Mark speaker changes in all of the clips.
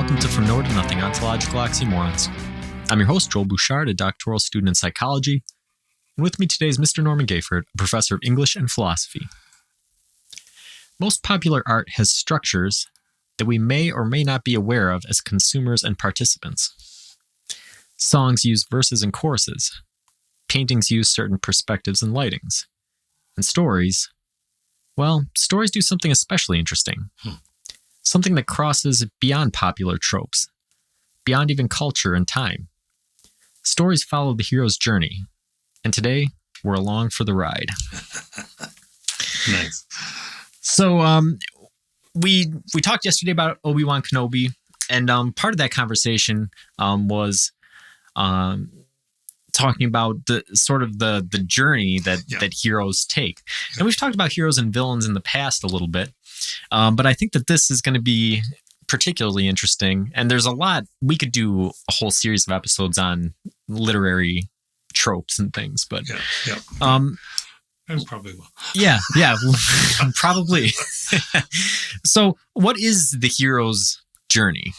Speaker 1: welcome to From Nowhere to Nothing, Ontological Oxymorons. I'm your host, Joel Bouchard, a doctoral student in psychology, and with me today is Mr. Norman Gayford, a professor of English and philosophy. Most popular art has structures that we may or may not be aware of as consumers and participants. Songs use verses and choruses. Paintings use certain perspectives and lightings. And stories, well, stories do something especially interesting. Something that crosses beyond popular tropes, beyond even culture and time. Stories follow the hero's journey, and today we're along for the ride.
Speaker 2: Nice.
Speaker 1: So we talked yesterday about Obi-Wan Kenobi, and part of that conversation was talking about the journey that heroes take. And we've talked about heroes and villains in the past a little bit. But I think that this is going to be particularly interesting. And there's a lot, we could do a whole series of episodes on literary tropes and things, but
Speaker 2: I probably will.
Speaker 1: Yeah, probably. So what is the hero's journey?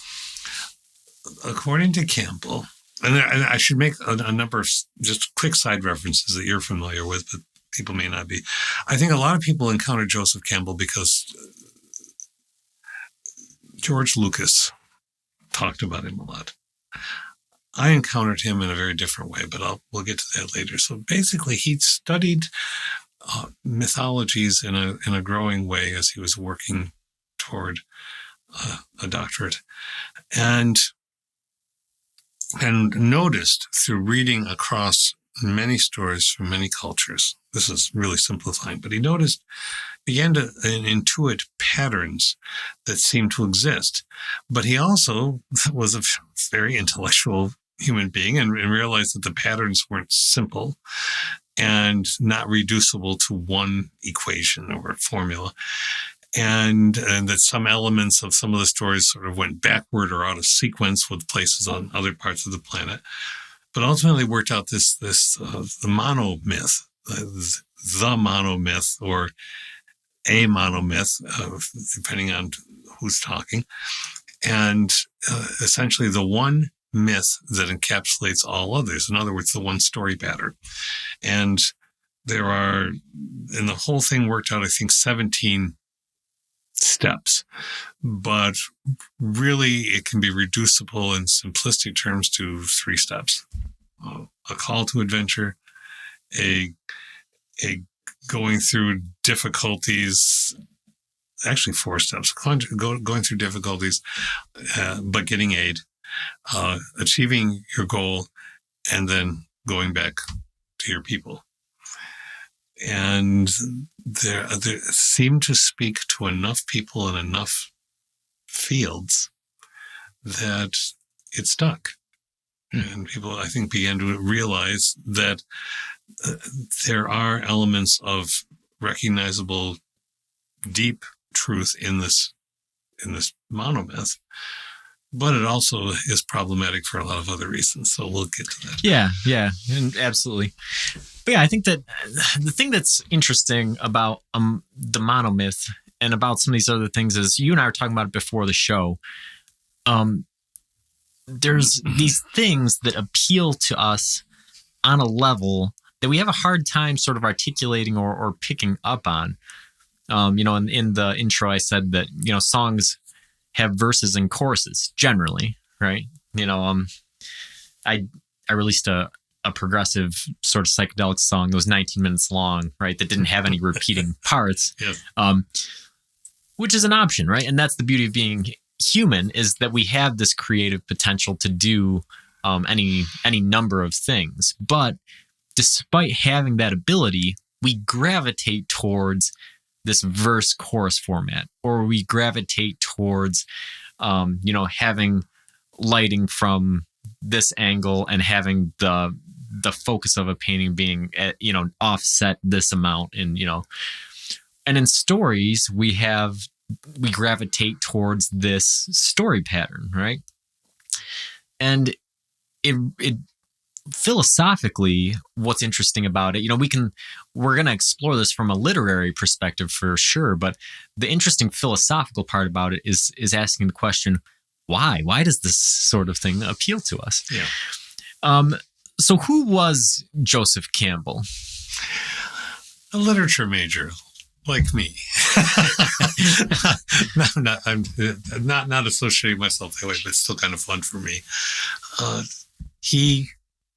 Speaker 2: According to Campbell, and I should make a number of just quick side references that you're familiar with, but people may not be. I think a lot of people encounter Joseph Campbell because George Lucas talked about him a lot. I encountered him in a very different way, but we'll get to that later. So basically, he studied mythologies in a growing way as he was working toward a doctorate, and noticed through reading across many stories from many cultures. This is really simplifying, but he began to intuit patterns that seemed to exist. But he also was a very intellectual human being and realized that the patterns weren't simple and not reducible to one equation or formula. And that some elements of some of the stories sort of went backward or out of sequence with places on other parts of the planet. But ultimately worked out the monomyth, the monomyth, or a monomyth, depending on who's talking. And essentially the one myth that encapsulates all others. In other words, the one story pattern. And the whole thing worked out, I think, 17 steps, but really it can be reducible in simplistic terms to 3 steps. A call to adventure, a going through difficulties, actually 4 steps, going through difficulties, but getting aid, achieving your goal, and then going back to your people. And they seem to speak to enough people in enough fields that it stuck. And people, I think, began to realize that there are elements of recognizable deep truth in this monomyth, but it also is problematic for a lot of other reasons. So we'll get to that.
Speaker 1: Yeah, and absolutely. But yeah, I think that the thing that's interesting about the monomyth and about some of these other things is you and I were talking about it before the show. There's these things that appeal to us on a level that we have a hard time sort of articulating or picking up on. In the intro, I said that, songs have verses and choruses generally, right? I released a progressive sort of psychedelic song that was 19 minutes long, right? That didn't have any repeating parts,
Speaker 2: Yes.
Speaker 1: Which is an option, right? And that's the beauty of being human, is that we have this creative potential to do any number of things. But despite having that ability, we gravitate towards this verse chorus format, or we gravitate towards, having lighting from this angle and having the focus of a painting being, offset this amount. And in stories, we gravitate towards this story pattern, right? And it philosophically, what's interesting about it, we're going to explore this from a literary perspective for sure, but the interesting philosophical part about it is asking the question, why? Why does this sort of thing appeal to us?
Speaker 2: Yeah.
Speaker 1: So who was Joseph Campbell?
Speaker 2: A literature major, like me. I'm not associating myself that way, but it's still kind of fun for me. He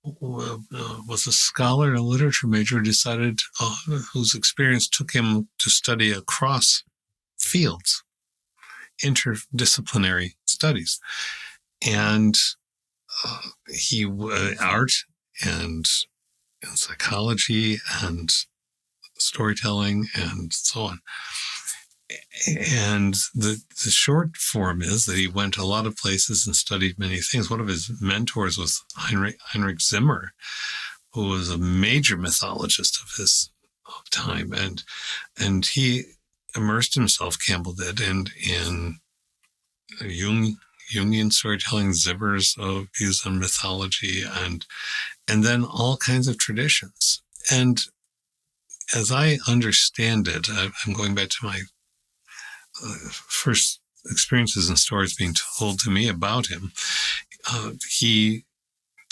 Speaker 2: was a scholar and a literature major who decided, whose experience took him to study across fields, interdisciplinary studies. And he art and psychology and storytelling and so on. And the short form is that he went to a lot of places and studied many things. One of his mentors was Heinrich Zimmer, who was a major mythologist of his time. And he immersed himself, Campbell did, in Jungian storytelling, Zimmer's views on mythology, and then all kinds of traditions. And as I understand it, I'm going back to my first experiences and stories being told to me about him. He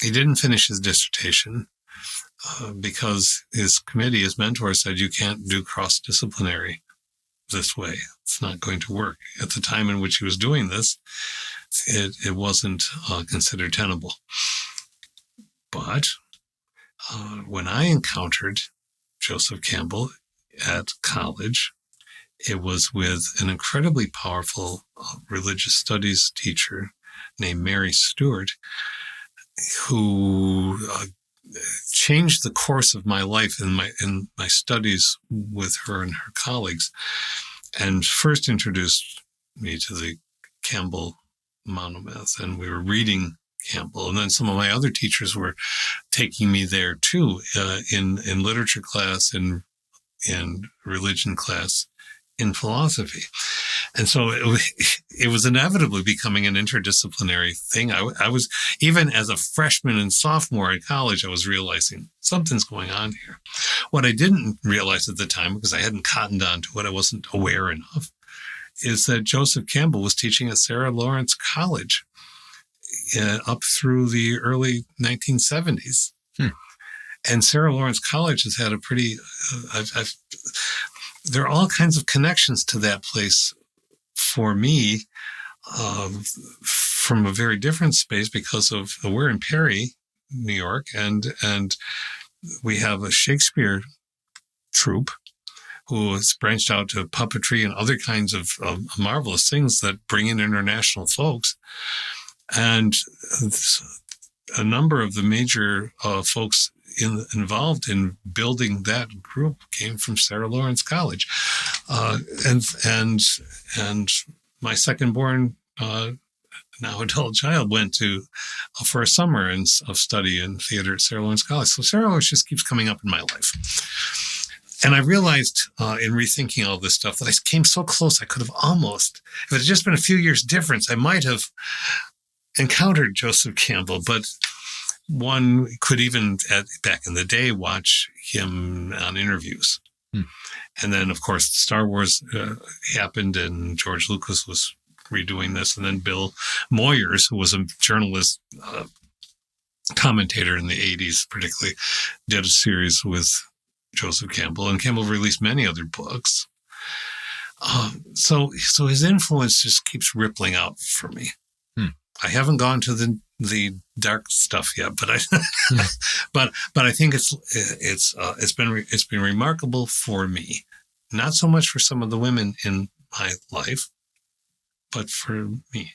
Speaker 2: didn't finish his dissertation because his committee, his mentor, said, you can't do cross-disciplinary this way. It's not going to work. At the time in which he was doing this, it wasn't considered tenable. But when I encountered Joseph Campbell at college, it was with an incredibly powerful religious studies teacher named Mary Stewart, who changed the course of my life in my studies with her and her colleagues, and first introduced me to the Campbell monomyth. And we were reading Campbell, and then some of my other teachers were taking me there too, in literature class and religion class, in philosophy. And so it was inevitably becoming an interdisciplinary thing. I was, even as a freshman and sophomore at college, I was realizing something's going on here. What I didn't realize at the time, because I hadn't cottoned on to it, I wasn't aware enough, is that Joseph Campbell was teaching at Sarah Lawrence College up through the early 1970s. And Sarah Lawrence College has had a pretty, there are all kinds of connections to that place for me, from a very different space, because of, we're in Perry, New York, and we have a Shakespeare troupe who has branched out to puppetry and other kinds of marvelous things that bring in international folks. And a number of the major folks involved in building that group came from Sarah Lawrence College. And my second born, now adult child, went to for a summer of study in theater at Sarah Lawrence College. So Sarah Lawrence just keeps coming up in my life. And I realized in rethinking all this stuff that I came so close, I could have almost, if it had just been a few years difference, I might have encountered Joseph Campbell. But one could even, back in the day, watch him on interviews. And then, of course, Star Wars happened, and George Lucas was redoing this. And then Bill Moyers, who was a journalist, commentator in the 80s, particularly, did a series with Joseph Campbell. And Campbell released many other books. So his influence just keeps rippling out for me. I haven't gone to the dark stuff yet, but I think it's been remarkable for me, not so much for some of the women in my life, but for me.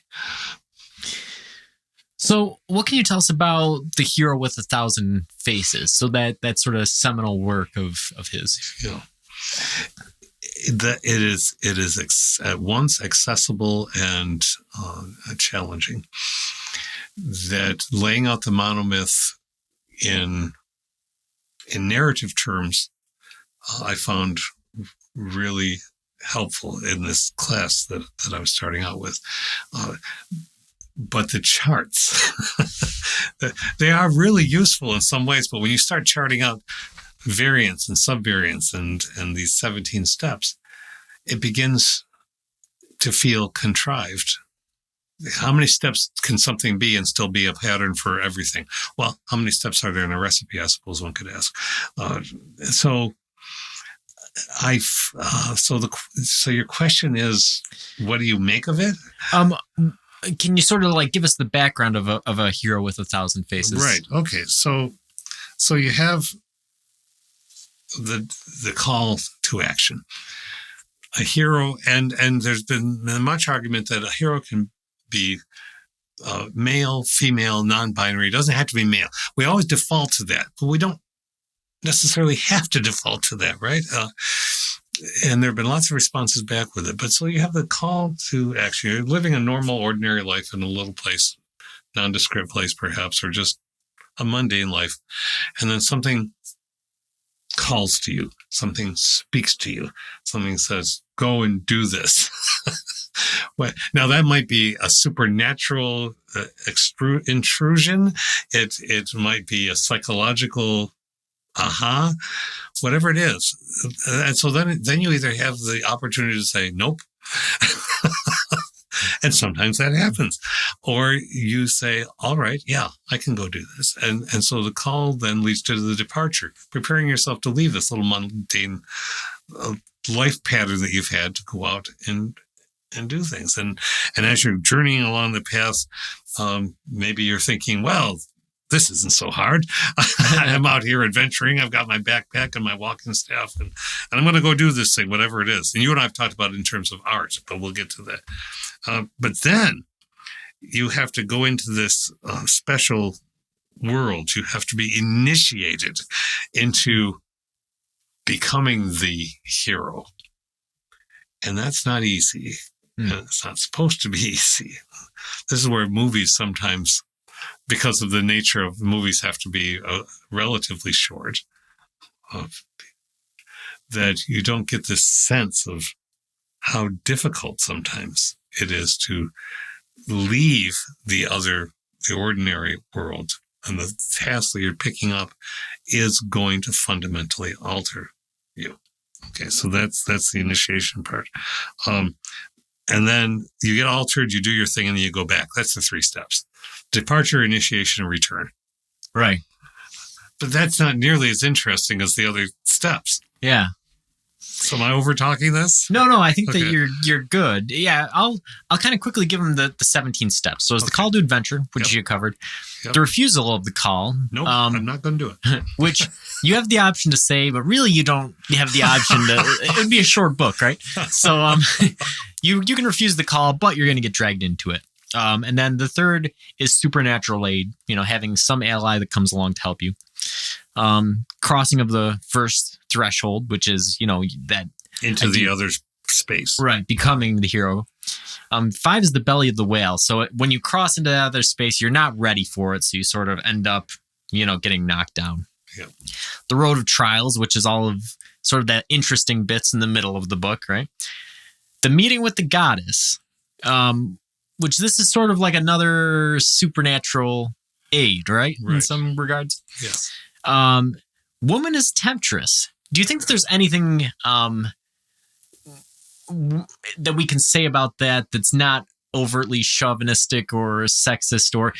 Speaker 1: So what can you tell us about The Hero with 1,000 Faces? So that sort of seminal work of his.
Speaker 2: Yeah. That it is at once accessible and challenging. That laying out the monomyth in narrative terms, I found really helpful in this class that I was starting out with. But the charts, they are really useful in some ways. But when you start charting out variants and subvariants and these 17 steps, it begins to feel contrived. how many steps can something be and still be a pattern for everything? Well, how many steps are there in a recipe? I suppose one could ask. So your question is, what do you make of it?
Speaker 1: Can you sort of like give us the background of a hero with 1,000 faces?
Speaker 2: Right. Okay. So you have the call to action. A hero, and there's been much argument that a hero can be male, female, non-binary. It doesn't have to be male. We always default to that, but we don't necessarily have to default to that, right? And there have been lots of responses back with it. But so you have the call to action. You're living a normal, ordinary life in a little place, nondescript place perhaps, or just a mundane life. And then something calls to you. Something speaks to you. Something says, go and do this. Now, that might be a supernatural intrusion. It might be a psychological aha, whatever it is. And so then you either have the opportunity to say, nope. And sometimes that happens. Or you say, all right, yeah, I can go do this. And so the call then leads to the departure, preparing yourself to leave this little mundane life pattern that you've had to go out and do things. And as you're journeying along the path, maybe you're thinking, well, this isn't so hard. I'm out here adventuring. I've got my backpack and my walking staff, and I'm going to go do this thing, whatever it is. And you and I have talked about it in terms of art, but we'll get to that. But then you have to go into this special world. You have to be initiated into becoming the hero. And that's not easy. And it's not supposed to be easy. This is where movies sometimes, because of the nature of movies, have to be relatively short, that you don't get this sense of how difficult sometimes it is to leave the ordinary world. And the task that you're picking up is going to fundamentally alter you. Okay, so that's the initiation part. And then you get altered, you do your thing, and then you go back. That's the 3 steps. Departure, initiation, and return.
Speaker 1: Right.
Speaker 2: But that's not nearly as interesting as the other steps.
Speaker 1: Yeah.
Speaker 2: So am I over talking this?
Speaker 1: No, I think that you're good. Yeah, I'll kind of quickly give them the 17 steps. So it's the call to adventure, which you covered. Yep. The refusal of the call.
Speaker 2: Nope, I'm not going to do it.
Speaker 1: Which you have the option to say, but really you don't have the option to. It would be a short book, right? So you can refuse the call, but you're going to get dragged into it. And then the third is supernatural aid, having some ally that comes along to help you. Crossing of the first threshold, which is, that
Speaker 2: into the other space.
Speaker 1: Right. Becoming the hero. 5 is the belly of the whale. So when you cross into that other space, you're not ready for it. So you sort of end up, getting knocked down.
Speaker 2: Yep.
Speaker 1: The road of trials, which is all of sort of that interesting bits in the middle of the book, right? The meeting with the goddess, which this is sort of like another supernatural aid, right? In some regards.
Speaker 2: Yes.
Speaker 1: Woman is temptress. Do you think that there's anything that we can say about that that's not overtly chauvinistic or sexist, or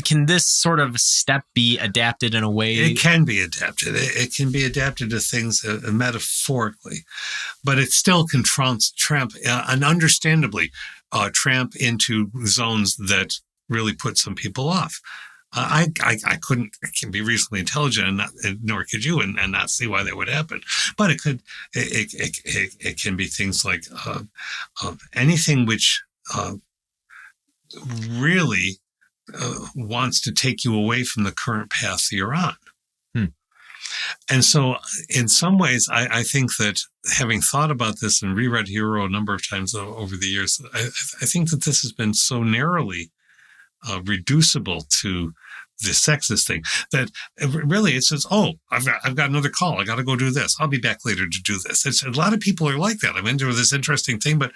Speaker 1: can this sort of step be adapted in a way?
Speaker 2: It can be adapted. It can be adapted to things metaphorically, but it still can tramp and understandably tramp into zones that really put some people off. I can be reasonably intelligent, nor could you, and not see why that would happen. But it can be things like anything which really wants to take you away from the current path that you're on. And so in some ways, I think that having thought about this and reread Hero a number of times over the years, I think that this has been so narrowly reducible to the sexist thing that really it says, oh, I've got another call. I got to go do this. I'll be back later to do this. A lot of people are like that. I'm into this interesting thing, but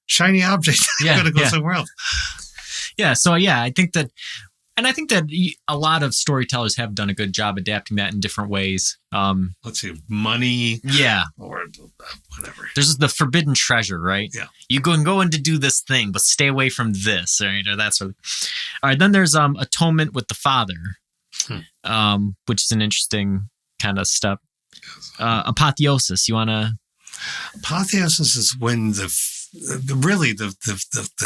Speaker 2: shiny object. I'm going to go somewhere else.
Speaker 1: Yeah. So I think that And I think that a lot of storytellers have done a good job adapting that in different ways.
Speaker 2: Let's see, money.
Speaker 1: Yeah.
Speaker 2: Or whatever.
Speaker 1: There's the forbidden treasure, right?
Speaker 2: Yeah.
Speaker 1: You go in to do this thing, but stay away from this, right? Or that sort of. All right. Then there's atonement with the father, which is an interesting kind of step. Apotheosis. You want to?
Speaker 2: Apotheosis is when the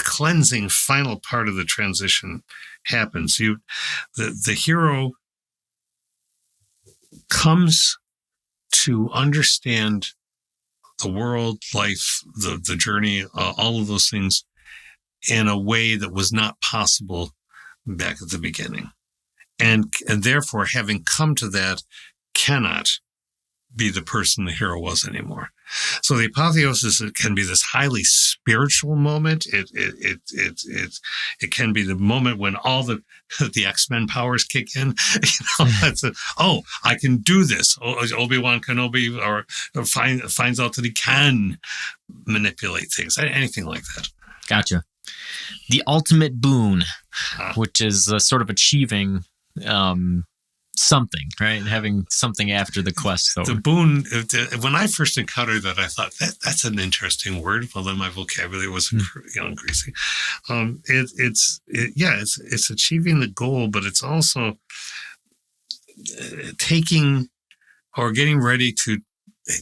Speaker 2: cleansing final part of the transition happens. The hero comes to understand the world, life, the journey, all of those things in a way that was not possible back at the beginning. And therefore, having come to that, cannot be the person the hero was anymore. So the apotheosis, it can be this highly spiritual moment. It can be the moment when all the X-Men powers kick in. I can do this. Obi-Wan Kenobi finds out that he can manipulate things. Anything like that.
Speaker 1: Gotcha. The ultimate boon, which is sort of achieving something, right? Having something after the quest.
Speaker 2: The boon, when I first encountered that, I thought that's an interesting word. Well, then my vocabulary was greasy. It's achieving the goal, but it's also taking or getting ready to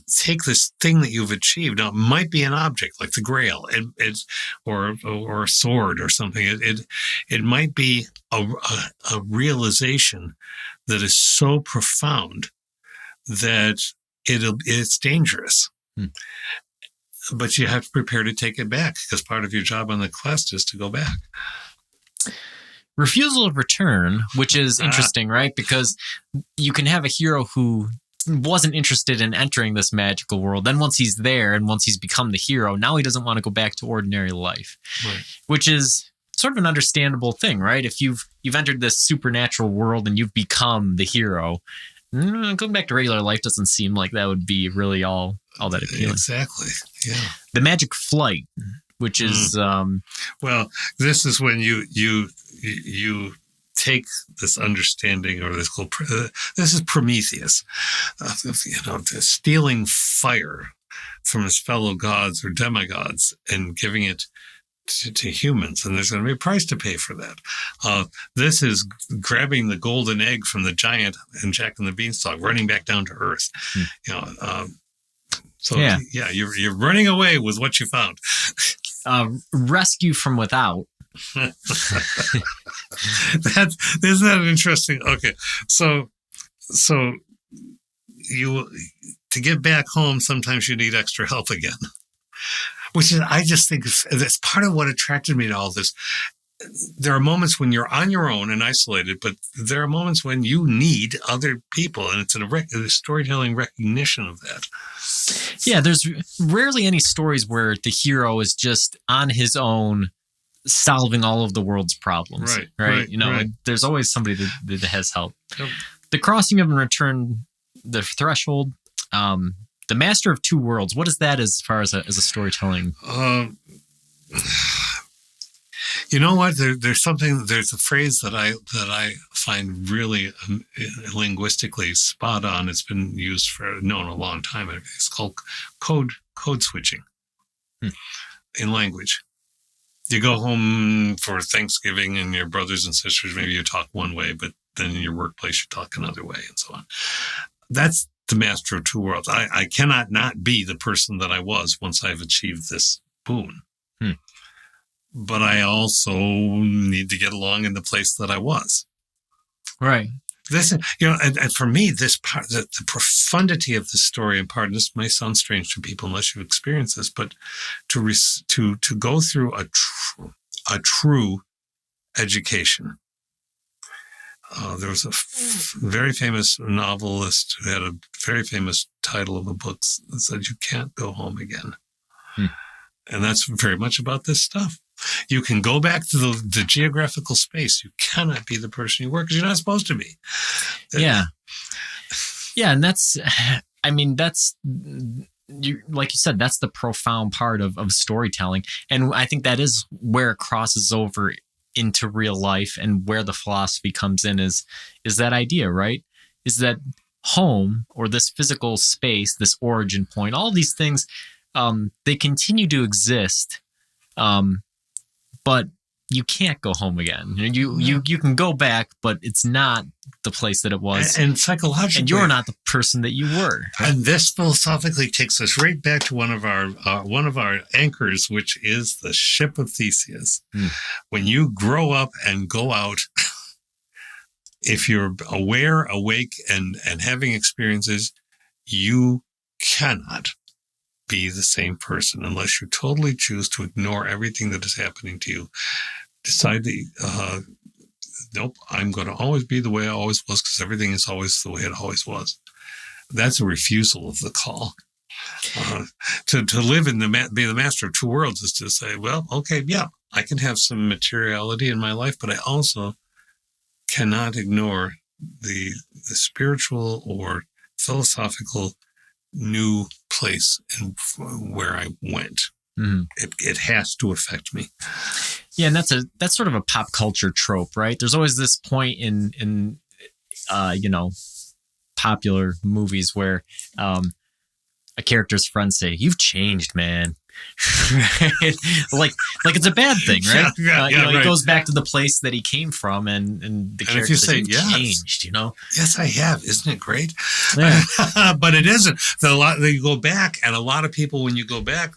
Speaker 2: take this thing that you've achieved. Now, it might be an object like the Grail, or a sword or something. It might be a realization that is so profound that it's dangerous. But you have to prepare to take it back, because part of your job on the quest is to go back.
Speaker 1: Refusal of return, which is interesting, right? Because you can have a hero who wasn't interested in entering this magical world. Then once he's there and once he's become the hero, now he doesn't want to go back to ordinary life, right. Which is sort of an understandable thing, right? If you've entered this supernatural world and you've become the hero, going back to regular life doesn't seem like that would be really all that appealing.
Speaker 2: Exactly. Yeah.
Speaker 1: The magic flight, which is
Speaker 2: well, this is when you take this understanding, or this is Prometheus, stealing fire from his fellow gods or demigods and giving it to humans, and there's going to be a price to pay for that. This is grabbing the golden egg from the giant and Jack and the Beanstalk, running back down to Earth. You're running away with what you found.
Speaker 1: Rescue from without.
Speaker 2: Isn't that interesting? Okay, so you, to get back home, sometimes you need extra help again. Which is, I just think that's part of what attracted me to all this. There are moments when you're on your own and isolated, but there are moments when you need other people, and it's a storytelling recognition of that.
Speaker 1: Yeah, there's rarely any stories where the hero is just on his own solving all of the world's problems. Right. There's always somebody that has help. Yep. The crossing of and return, the threshold, the master of two worlds. What is that as far as a storytelling?
Speaker 2: You know what? There's a phrase that I find really linguistically spot on. It's been used a long time. It's called code switching in language. You go home for Thanksgiving and your brothers and sisters, maybe you talk one way, but then in your workplace you talk another way, and so on. That's the master of two worlds. I cannot not be the person that I was once I've achieved this boon. But I also need to get along in the place that I was.
Speaker 1: Right.
Speaker 2: This, and for me, this part, the profundity of the story, and part, this may sound strange to people unless you've experienced this, but to go through a true education. There was a very famous novelist who had a very famous title of a book that said, "You can't go home again." And that's very much about this stuff. You can go back to the geographical space. You cannot be the person you were, because you're not supposed to be.
Speaker 1: Yeah. Yeah. And that's, like you said, that's the profound part of storytelling. And I think that is where it crosses over into real life, and where the philosophy comes in is that idea, right? Is that home, or this physical space, this origin point, all these things, they continue to exist, but you can't go home again. You can go back, but it's not the place that it was.
Speaker 2: And psychologically,
Speaker 1: and you're not the person that you were.
Speaker 2: And this philosophically takes us right back to one of our anchors, which is the ship of Theseus. When you grow up and go out, if you're aware, awake, and having experiences, you cannot be the same person unless you totally choose to ignore everything that is happening to you. Decide that, nope, I'm going to always be the way I always was, because everything is always the way it always was. That's a refusal of the call. To live be the master of two worlds is to say, well, okay, yeah, I can have some materiality in my life, but I also cannot ignore the spiritual or philosophical new place and where I went. It has to affect me.
Speaker 1: Yeah, and that's sort of a pop culture trope, right? There's always this point in popular movies where a character's friends say, "You've changed, man." like it's a bad thing, right?
Speaker 2: Right.
Speaker 1: He goes back to the place that he came from, and the character says, "You've changed,"
Speaker 2: Yes, I have. Isn't it great?
Speaker 1: Yeah.
Speaker 2: But it isn't. You go back, and a lot of people, when you go back,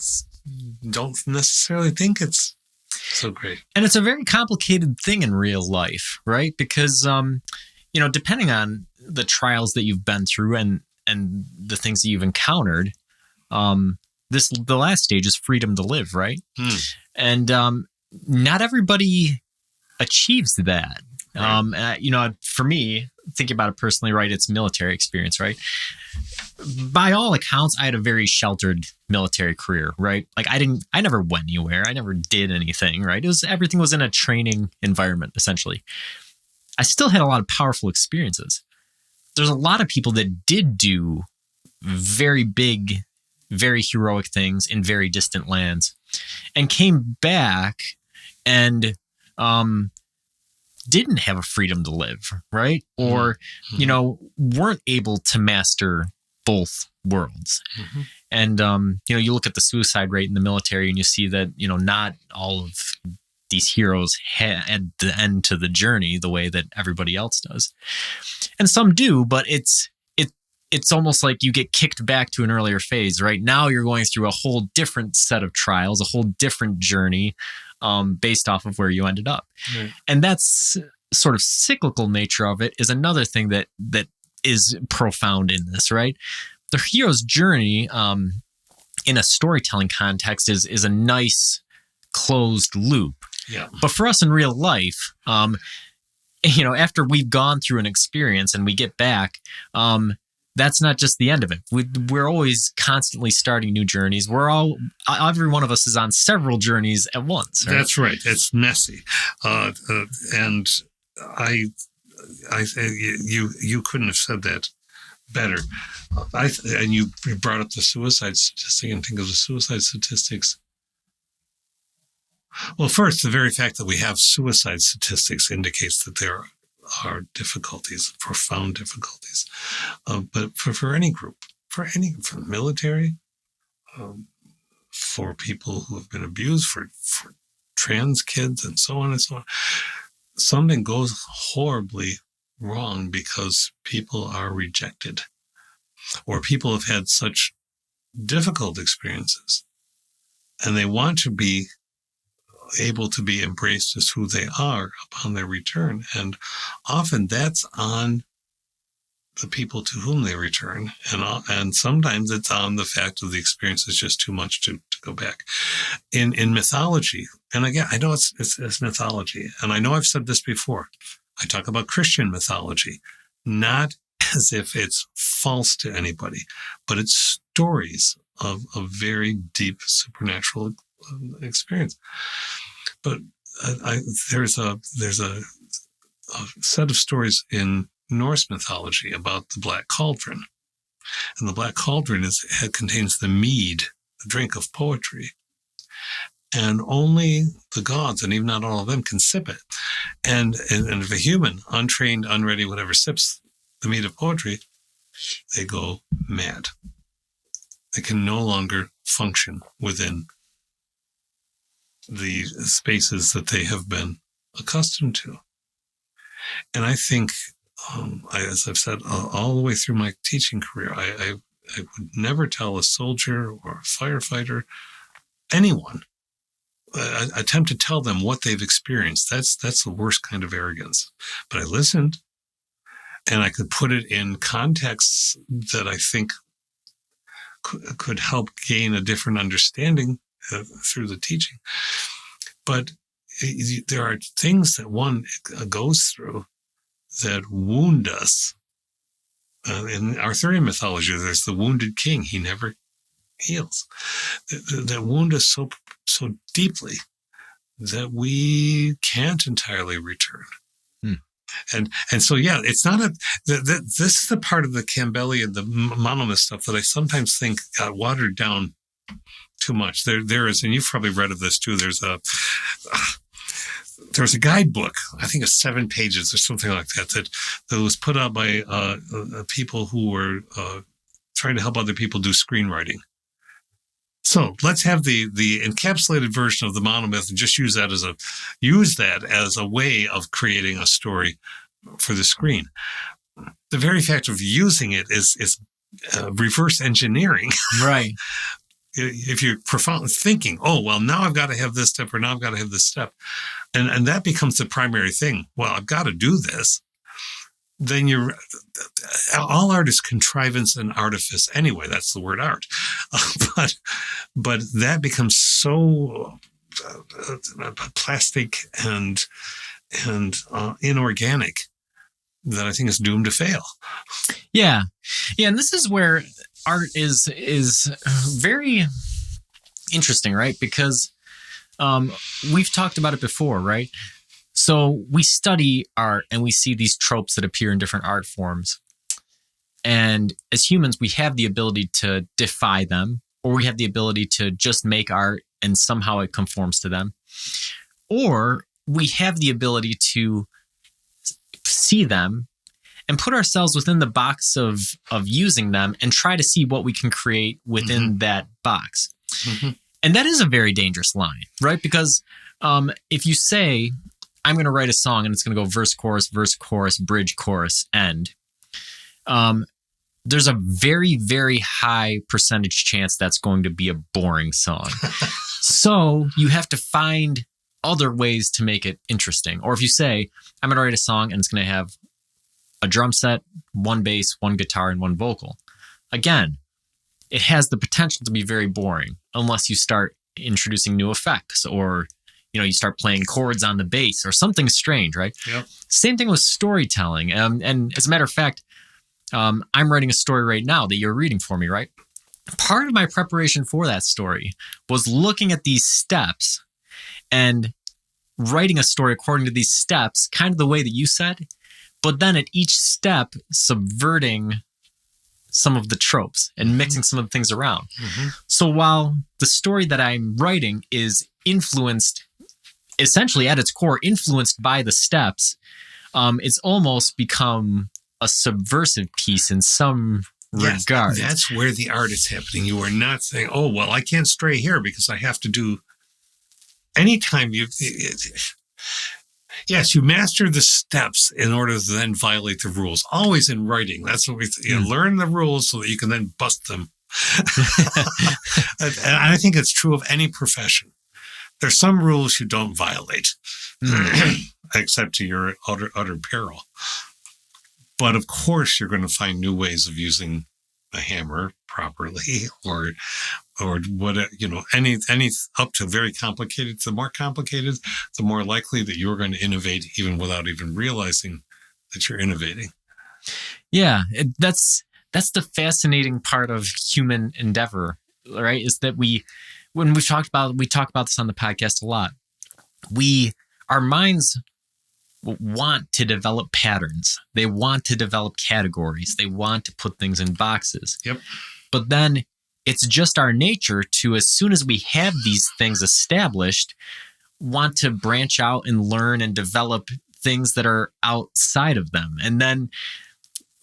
Speaker 2: don't necessarily think it's so great.
Speaker 1: And it's a very complicated thing in real life, right? Because depending on the trials that you've been through and the things that you've encountered, the last stage is freedom to live, right? And not everybody achieves that. Right. For me, thinking about it personally, right, it's military experience, right? By all accounts, I had a very sheltered military career, right? Like I never went anywhere. I never did anything, right? Everything was in a training environment, essentially. I still had a lot of powerful experiences. There's a lot of people that did do very big, very heroic things in very distant lands and came back and didn't have a freedom to live, right? Or, weren't able to master both worlds. And, you look at the suicide rate in the military and you see that, not all of these heroes had the end to the journey the way that everybody else does. And some do, but it's almost like you get kicked back to an earlier phase, right? Now you're going through a whole different set of trials, a whole different journey, based off of where you ended up. Right. And that's sort of cyclical nature of it is another thing that is profound in this, right? The hero's journey, in a storytelling context is a nice closed loop.
Speaker 2: Yeah.
Speaker 1: But for us in real life, after we've gone through an experience and we get back, that's not just the end of it. We're always constantly starting new journeys. Every one of us is on several journeys at once. Right?
Speaker 2: That's right. It's messy. And you couldn't have said that better. And you brought up the suicide statistic, and think of the suicide statistics. Well, first, the very fact that we have suicide statistics indicates that there are difficulties, profound difficulties. But for any group, for the military, for people who have been abused, for trans kids, and so on and so on, something goes horribly wrong because people are rejected, or people have had such difficult experiences, and they want to be able to be embraced as who they are upon their return. And often that's on the people to whom they return. And sometimes it's on the fact of the experience is just too much to go back. In mythology, and again, I know it's mythology, and I know I've said this before, I talk about Christian mythology, not as if it's false to anybody, but it's stories of a very deep supernatural experience. But there's a set of stories in Norse mythology about the Black Cauldron, and the Black Cauldron contains the mead, the drink of poetry, And only the gods, and even not all of them, can sip it. And if a human, untrained, unready, whatever, sips the mead of poetry, they go mad. They can no longer function within the spaces that they have been accustomed to. And I think, as I've said all the way through my teaching career, I would never tell a soldier or a firefighter, anyone, attempt to tell them what they've experienced. That's the worst kind of arrogance. But I listened, and I could put it in contexts that I think could help gain a different understanding through the teaching. But there are things that one goes through that wound us. In Arthurian mythology, there's the wounded king. He never heals. That wound us so deeply that we can't entirely return. And so, yeah, it's not this is the part of the Campbellian, the monomyth stuff that I sometimes think got watered down too much. There is, and you've probably read of this too. There's a guidebook, I think it's 7 pages or something like that was put out by people who were trying to help other people do screenwriting. So let's have the encapsulated version of the monomyth and just use that as a way of creating a story for the screen. The very fact of using it is reverse engineering.
Speaker 1: Right.
Speaker 2: If you're profoundly thinking, oh, well, now I've got to have this step, or now I've got to have this step. And that becomes the primary thing. Well, I've got to do this. Then all art is contrivance and artifice anyway. That's the word art. But that becomes so plastic and inorganic that I think it's doomed to fail.
Speaker 1: Yeah. And this is where art is very interesting, right? Because we've talked about it before, right? So we study art and we see these tropes that appear in different art forms. And as humans, we have the ability to defy them, or we have the ability to just make art and somehow it conforms to them. Or we have the ability to see them and put ourselves within the box of using them and try to see what we can create within that box. And that is a very dangerous line, right? Because if you say, I'm going to write a song and it's going to go verse, chorus, bridge, chorus, end. There's a very, very high percentage chance that's going to be a boring song. So you have to find other ways to make it interesting. Or if you say, I'm going to write a song and it's going to have a drum set, 1 bass, 1 guitar, and 1 vocal. Again, it has the potential to be very boring unless you start introducing new effects, or you start playing chords on the bass or something strange, right?
Speaker 2: Yep.
Speaker 1: Same thing with storytelling. And as a matter of fact, I'm writing a story right now that you're reading for me, right? Part of my preparation for that story was looking at these steps and writing a story according to these steps, kind of the way that you said, but then at each step subverting some of the tropes and mixing some of the things around. So while the story that I'm writing is influenced, essentially at its core, influenced by the steps, it's almost become a subversive piece in some regard.
Speaker 2: That's where the art is happening. You are not saying, oh, well, I can't stray here because I have to do. Anytime yes, you master the steps in order to then violate the rules. Always in writing. That's what learn the rules so that you can then bust them. And I think it's true of any profession. There's some rules you don't violate, except to your utter peril. But of course, you're going to find new ways of using a hammer properly, or what, any up to very complicated. The more complicated, the more likely that you're going to innovate, even without even realizing that you're innovating.
Speaker 1: Yeah, that's the fascinating part of human endeavor, right? Is that when we talk about this on the podcast a lot, our minds want to develop patterns. They want to develop categories. They want to put things in boxes.
Speaker 2: Yep.
Speaker 1: But then it's just our nature to, as soon as we have these things established, want to branch out and learn and develop things that are outside of them. And then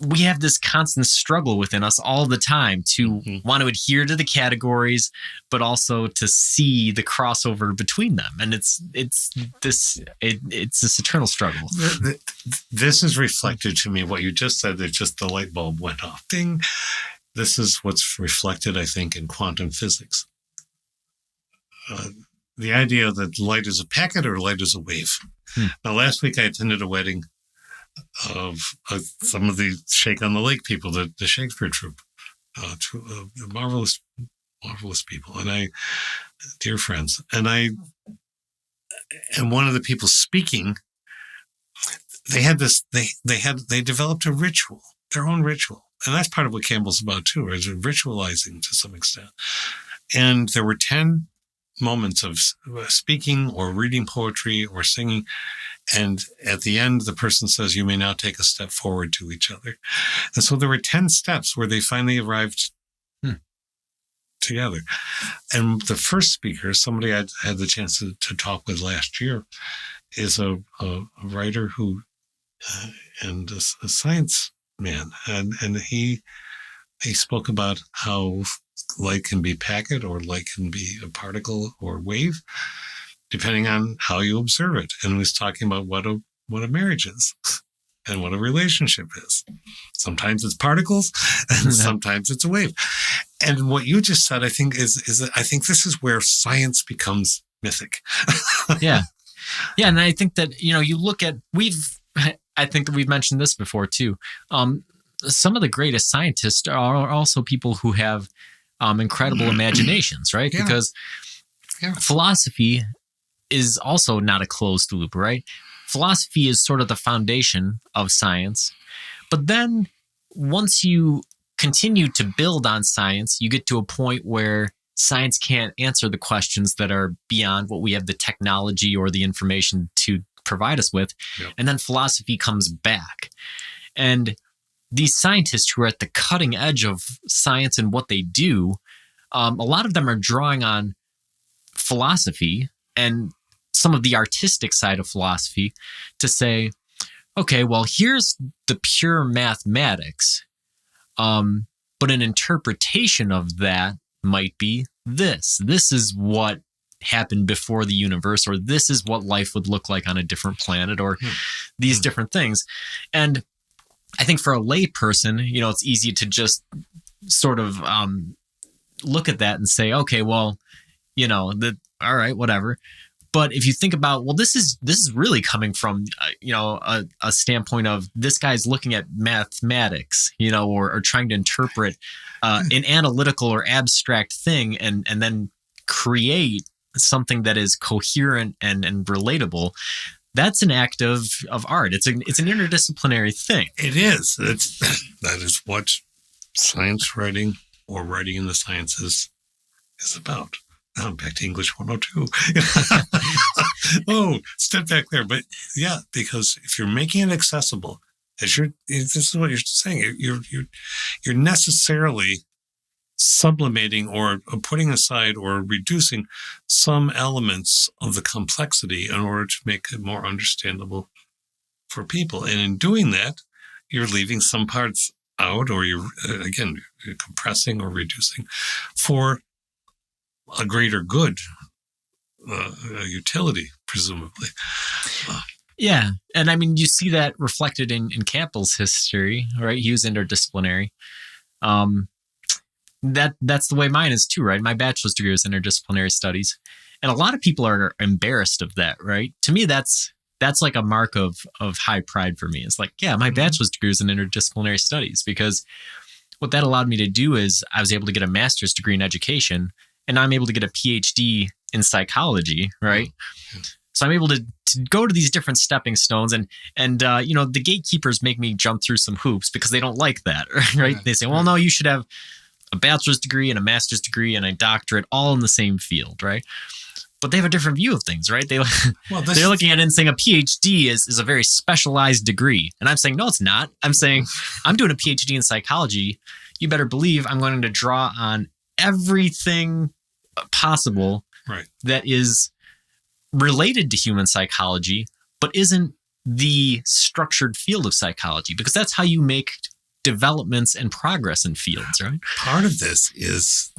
Speaker 1: we have this constant struggle within us all the time to want to adhere to the categories, but also to see the crossover between them. And it's this eternal struggle.
Speaker 2: This is reflected to me, what you just said, that just the light bulb went off. Ding. This is what's reflected, I think, in quantum physics. The idea that light is a packet or light is a wave. Now, last week I attended a wedding of some of the Shake on the Lake people, the Shakespeare troupe, marvelous people, and dear friends, and one of the people speaking, they developed a ritual, their own ritual, and that's part of what Campbell's about too, is ritualizing to some extent. And there were 10 moments of speaking or reading poetry or singing. And at the end, the person says, you may now take a step forward to each other. And so there were 10 steps where they finally arrived together. And the first speaker, somebody I had the chance to talk with last year, is a writer who, and a science man. And he spoke about how light can be packet or light can be a particle or wave, depending on how you observe it. And he was talking about what a marriage is and what a relationship is. Sometimes it's particles and sometimes it's a wave. And what you just said, I think, is I think this is where science becomes mythic.
Speaker 1: Yeah. Yeah. And I think that, you look at, I think that we've mentioned this before too. Some of the greatest scientists are also people who have incredible imaginations, right?
Speaker 2: Yeah.
Speaker 1: Because philosophy is also not a closed loop, right? Philosophy is sort of the foundation of science. But then once you continue to build on science, you get to a point where science can't answer the questions that are beyond what we have the technology or the information to provide us with.
Speaker 2: Yep.
Speaker 1: And then philosophy comes back. And these scientists who are at the cutting edge of science and what they do, a lot of them are drawing on philosophy and some of the artistic side of philosophy to say, okay, well, here's the pure mathematics, but an interpretation of that might be this. This is what happened before the universe, or this is what life would look like on a different planet, or these different things. And I think for a lay person, it's easy to just sort of look at that and say, okay, well, all right, whatever. But if you think about, well, this is really coming from, a standpoint of this guy's looking at mathematics, or trying to interpret an analytical or abstract thing and then create something that is coherent and relatable. That's an act of art. It's an interdisciplinary thing.
Speaker 2: It is. That is what science writing or writing in the sciences is about. Now back to English 102. Oh, step back there. But yeah, because if you're making it accessible, this is what you're saying. You're necessarily sublimating or putting aside or reducing some elements of the complexity in order to make it more understandable for people. And in doing that, you're leaving some parts out, or you're compressing or reducing for a greater good, utility, presumably.
Speaker 1: Yeah. And I mean, you see that reflected in Campbell's history, right? He was interdisciplinary. That's the way mine is too, right? My bachelor's degree was interdisciplinary studies. And a lot of people are embarrassed of that, right? To me, that's like a mark of high pride for me. It's like, yeah, my bachelor's degree was in interdisciplinary studies, because what that allowed me to do is I was able to get a master's degree in education, and I'm able to get a PhD in psychology, right? Mm-hmm. So I'm able to go to these different stepping stones, and the gatekeepers make me jump through some hoops because they don't like that, right?
Speaker 2: Yeah,
Speaker 1: they say, well, no, you should have a bachelor's degree and a master's degree and a doctorate all in the same field, right? But they have a different view of things, right? They're looking at it and saying a PhD is a very specialized degree. And I'm saying, no, it's not. I'm saying, I'm doing a PhD in psychology. You better believe I'm going to draw on everything possible
Speaker 2: Right.
Speaker 1: that is related to human psychology, but isn't the structured field of psychology, because that's how you make developments and progress in fields, right?
Speaker 2: Part of this is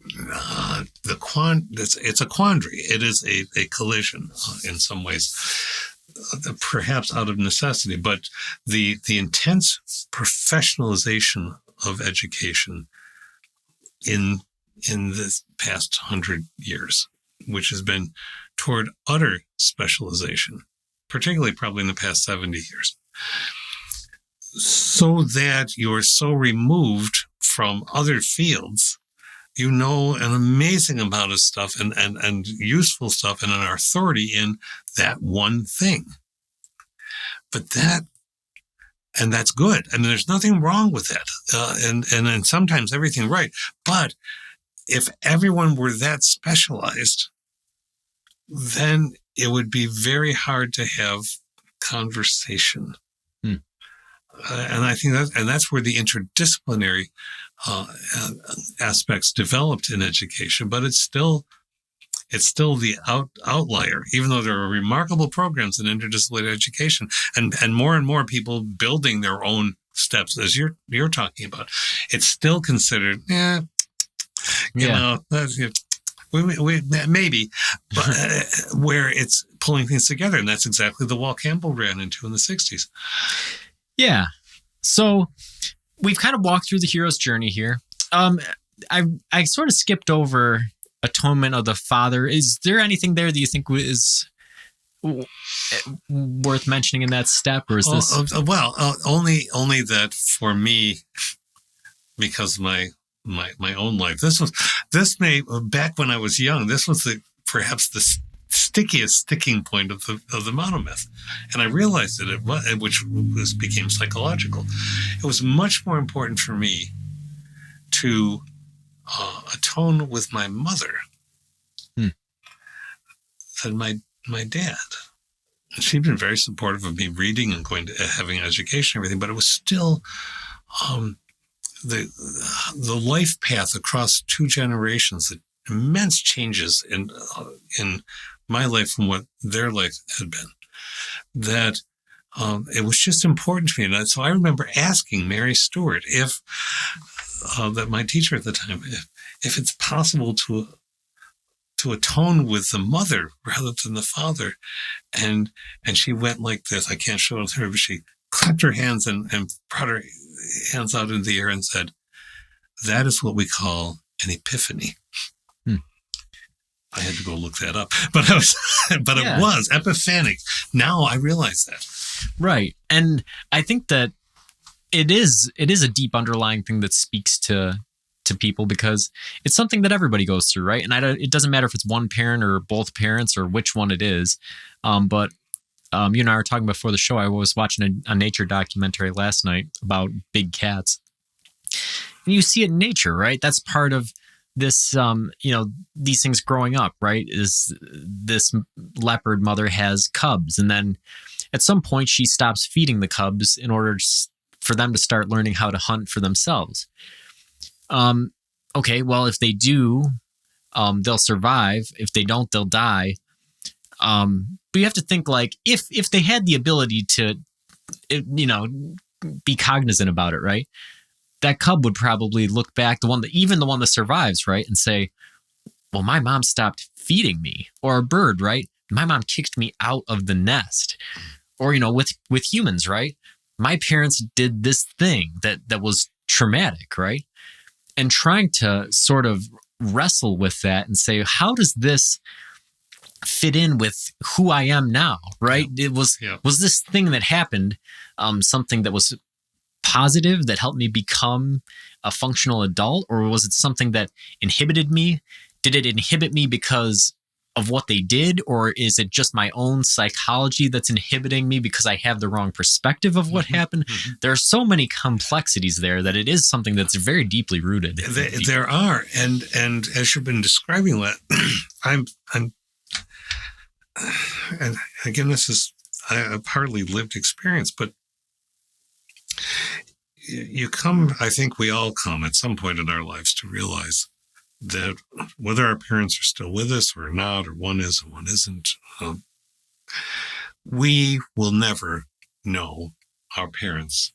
Speaker 2: it's a quandary. It is a collision in some ways, perhaps out of necessity, but the intense professionalization of education in this past 100 years, which has been toward utter specialization, particularly probably in the past 70 years, so that you're so removed from other fields, you know an amazing amount of stuff and useful stuff and an authority in that one thing. But that's good. And there's nothing wrong with that. And sometimes everything right. But if everyone were that specialized, then it would be very hard to have conversation. And I think that's where the interdisciplinary aspects developed in education, but it's still the outlier, even though there are remarkable programs in interdisciplinary education and more people building their own steps, as you're talking about. It's still considered, you know, we maybe, but where it's pulling things together. And that's exactly the wall Campbell ran into in the 60s.
Speaker 1: Yeah. So we've kind of walked through the hero's journey here. I sort of skipped over atonement of the father. Is there anything there that you think is worth mentioning in that step, or is this?
Speaker 2: Only that for me, because of my own life. Back when I was young, this was perhaps the stickiest sticking point of the monomyth, and I realized that which became psychological. It was much more important for me to atone with my mother than my dad. And she'd been very supportive of me reading and going to having education and everything, but it was still the life path across two generations, the immense changes in my life from what their life had been, that it was just important to me. And so I remember asking Mary Stewart that my teacher at the time, if it's possible to atone with the mother rather than the father. And she went like this. I can't show it to her, but she clapped her hands and brought her hands out into the air and said, "That is what we call an epiphany." I had to go look that up, but it was epiphanic. Now I realize that.
Speaker 1: Right. And I think that it is a deep underlying thing that speaks to people, because it's something that everybody goes through, right? And it doesn't matter if it's one parent or both parents or which one it is. But you and I were talking before the show. I was watching a nature documentary last night about big cats. And you see it in nature, right? That's part of this, these things growing up, right? Is this leopard mother has cubs, and then at some point she stops feeding the cubs in order for them to start learning how to hunt for themselves. Okay, well, if they do, they'll survive. If they don't, they'll die. But you have to think, like, if they had the ability to, be cognizant about it, right? That cub would probably look back, the one that survives, right, and say, well, my mom stopped feeding me. Or a bird, right? My mom kicked me out of the nest. Or, with humans, right? My parents did this thing that was traumatic, right? And trying to sort of wrestle with that and say, how does this fit in with who I am now, right? Yeah. Was this thing that happened something that was positive that helped me become a functional adult, or was it something that inhibited me? Did it inhibit me because of what they did, or is it just my own psychology that's inhibiting me because I have the wrong perspective of what happened? Mm-hmm. There are so many complexities there that it is something that's very deeply rooted.
Speaker 2: There are, and as you've been describing that, I'm and again, this is a partly lived experience, but you come, I think we all come at some point in our lives to realize that whether our parents are still with us or not, or one is and one isn't, we will never know our parents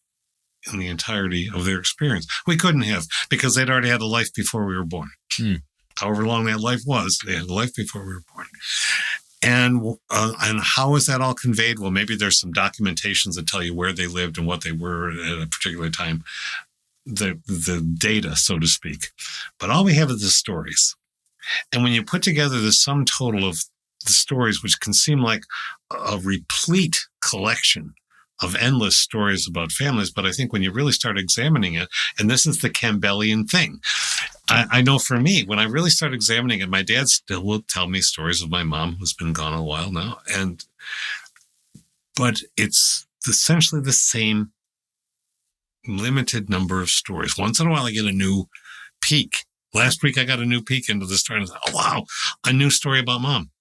Speaker 2: in the entirety of their experience. We couldn't have, because they'd already had a life before we were born. However long that life was, they had a life before we were born. And how is that all conveyed? Well, maybe there's some documentations that tell you where they lived and what they were at a particular time, the data, so to speak. But all we have is the stories. And when you put together the sum total of the stories, which can seem like a replete collection of endless stories about families, but I think when you really start examining it, and this is the Campbellian thing, I know for me, when I really start examining it, my dad still will tell me stories of my mom, who's been gone a while now, but it's essentially the same limited number of stories. Once in a while, I get a new peek. Last week, I got a new peek into the story, and I thought, oh, wow, a new story about mom.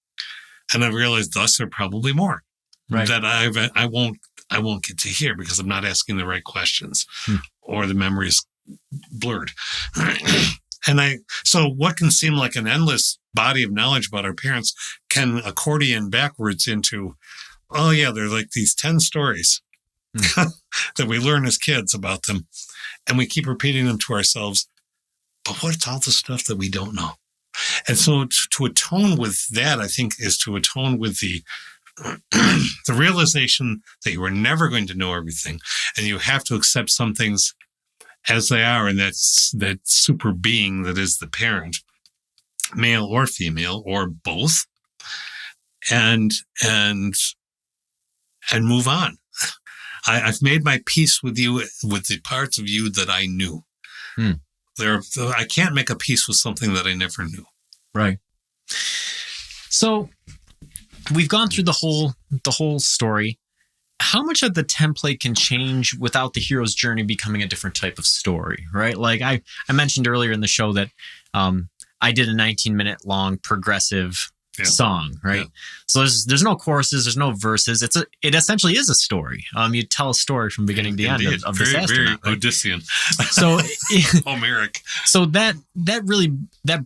Speaker 2: And I realized thus there are probably more that I won't get to hear because I'm not asking the right questions or the memory is blurred. So what can seem like an endless body of knowledge about our parents can accordion backwards into, oh yeah, they're like these 10 stories that we learn as kids about them. And we keep repeating them to ourselves. But what's all the stuff that we don't know? And so to atone with that, I think, is to atone with the realization that you are never going to know everything, and you have to accept some things as they are, and that's that super being that is the parent, male or female or both, and move on. I've made my peace with you, with the parts of you that I knew. I can't make a peace with something that I never knew.
Speaker 1: Right. So we've gone through the whole story. How much of the template can change without the hero's journey becoming a different type of story, right? Like I mentioned earlier in the show that I did a 19-minute long progressive song, right? Yeah. So there's no choruses, there's no verses. It essentially is a story. You tell a story from beginning to end of this astronaut.
Speaker 2: Very Odyssean.
Speaker 1: So
Speaker 2: Homeric.
Speaker 1: So that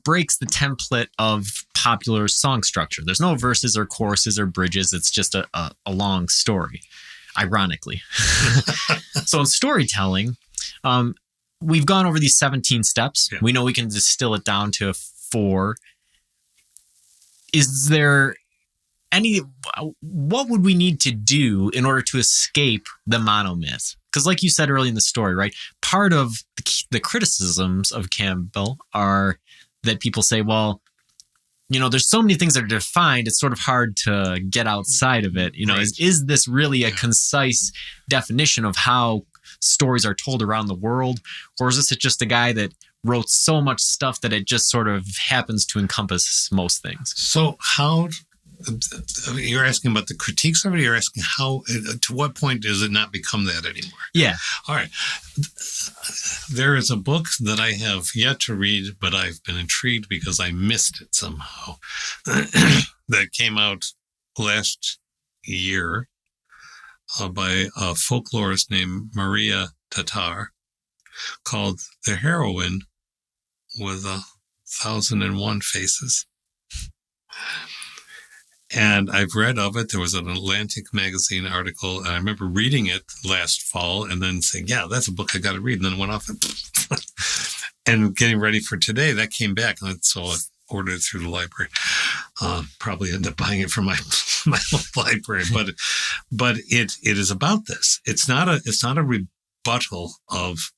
Speaker 1: breaks the template of popular song structure. There's no verses or choruses or bridges. It's just a long story, ironically. So in storytelling, we've gone over these 17 steps. Yeah. We know we can distill it down to 4. Is there what would we need to do in order to escape the monomyth? Because like you said early in the story, right? Part of the criticisms of Campbell are that people say, well, there's so many things that are defined, it's sort of hard to get outside of it. Right. Is this really a concise definition of how stories are told around the world? Or is this just a guy that wrote so much stuff that it just sort of happens to encompass most things?
Speaker 2: So how, you're asking about the critiques of it, or you're asking how, to what point does it not become that anymore?
Speaker 1: Yeah.
Speaker 2: All right. There is a book that I have yet to read, but I've been intrigued because I missed it somehow, that came out last year by a folklorist named Maria Tatar, called The Heroine with 1,001 Faces. And I've read of it. There was an Atlantic magazine article, and I remember reading it last fall and then saying, yeah, that's a book I got to read. And then it went off and getting ready for today, that came back. And so I ordered it through the library. Probably end up buying it from my library, but it is about this. It's not a rebuttal of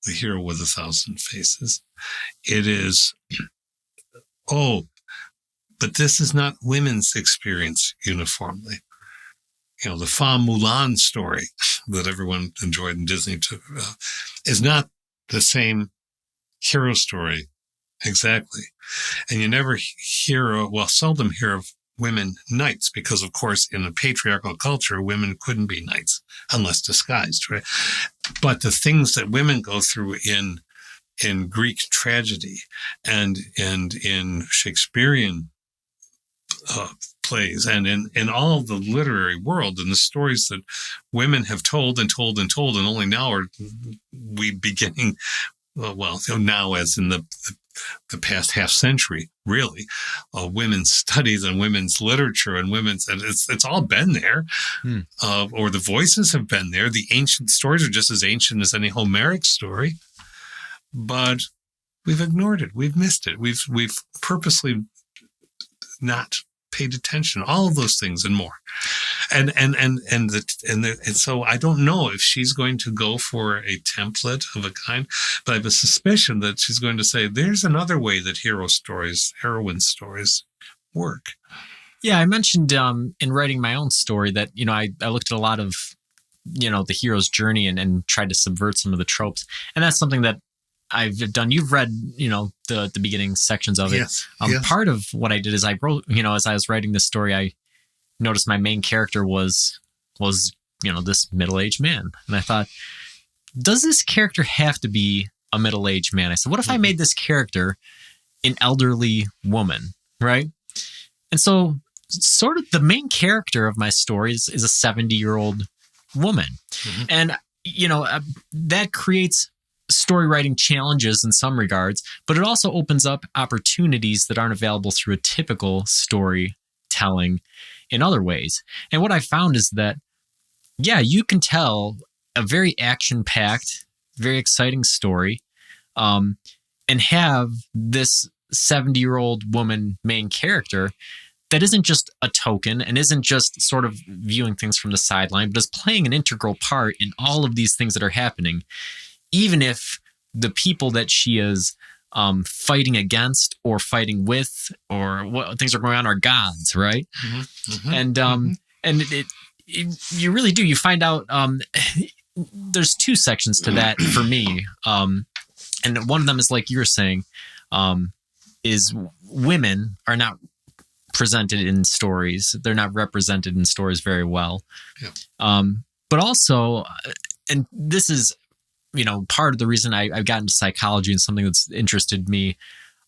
Speaker 2: The Hero with 1,000 Faces. It is, but this is not women's experience uniformly. The Femme Mulan story that everyone enjoyed and Disney took is not the same hero story exactly. And you never seldom hear of women knights, because of course in a patriarchal culture, women couldn't be knights unless disguised, right? But the things that women go through in Greek tragedy and in Shakespearean plays, and in all of the literary world, and the stories that women have told and told and told, and only now are we beginning, now as in the past half century, really, women's studies and women's literature and it's all been there, or the voices have been there. The ancient stories are just as ancient as any Homeric story, but we've ignored it. We've missed it. We've purposely not paid attention. All of those things and more. And so I don't know if she's going to go for a template of a kind, but I have a suspicion that she's going to say, there's another way that heroine stories work.
Speaker 1: Yeah, I mentioned in writing my own story that, I looked at a lot of, the hero's journey and tried to subvert some of the tropes. And that's something that I've done. You've read, the beginning sections of it.
Speaker 2: Yes.
Speaker 1: Part of what I did is I wrote, as I was writing this story, I noticed my main character was this middle-aged man. And I thought, does this character have to be a middle-aged man? I said, what if I made this character an elderly woman, right? And so sort of the main character of my story is a 70-year-old woman. Mm-hmm. And, that creates story writing challenges in some regards, but it also opens up opportunities that aren't available through a typical storytelling in other ways. And what I found is that, you can tell a very action-packed, very exciting story, and have this 70-year-old woman main character that isn't just a token and isn't just sort of viewing things from the sideline, but is playing an integral part in all of these things that are happening, even if the people that she is fighting against or fighting with or what things are going on are gods, right? Mm-hmm, mm-hmm, and you really do. You find out there's two sections to that for me, and one of them is like you were saying, is women are not presented in stories. They're not represented in stories very well. Yeah. But also, and this is, part of the reason I've gotten into psychology and something that's interested me